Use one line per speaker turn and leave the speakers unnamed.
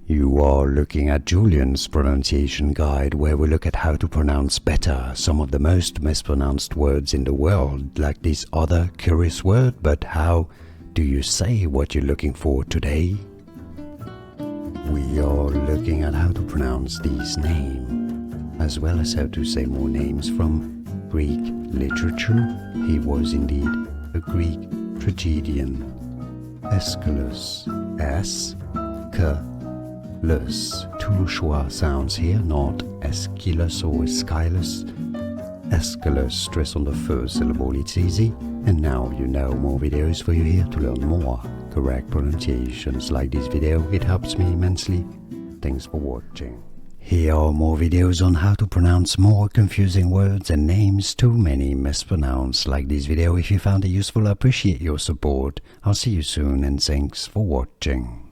You are looking at Julian's pronunciation guide, where we look at how to pronounce better some of the most mispronounced words in the world, like this other curious word. But how do you say what you're looking for today? We are looking at how to pronounce these names, as well as how to say more names from Greek literature. He was indeed a Greek tragedian. Aeschylus, S-K-L-U-S. Two schwa sounds here, not Aeschylus or Aeschylus. Aeschylus, stress on the first syllable, it's easy. And now you know more videos for you here to learn more correct pronunciations like this video. It helps me immensely. Thanks for watching. Here are more videos on how to pronounce more confusing words and names too many mispronounced like this video. If you found it useful, I appreciate your support. I'll see you soon and thanks for watching.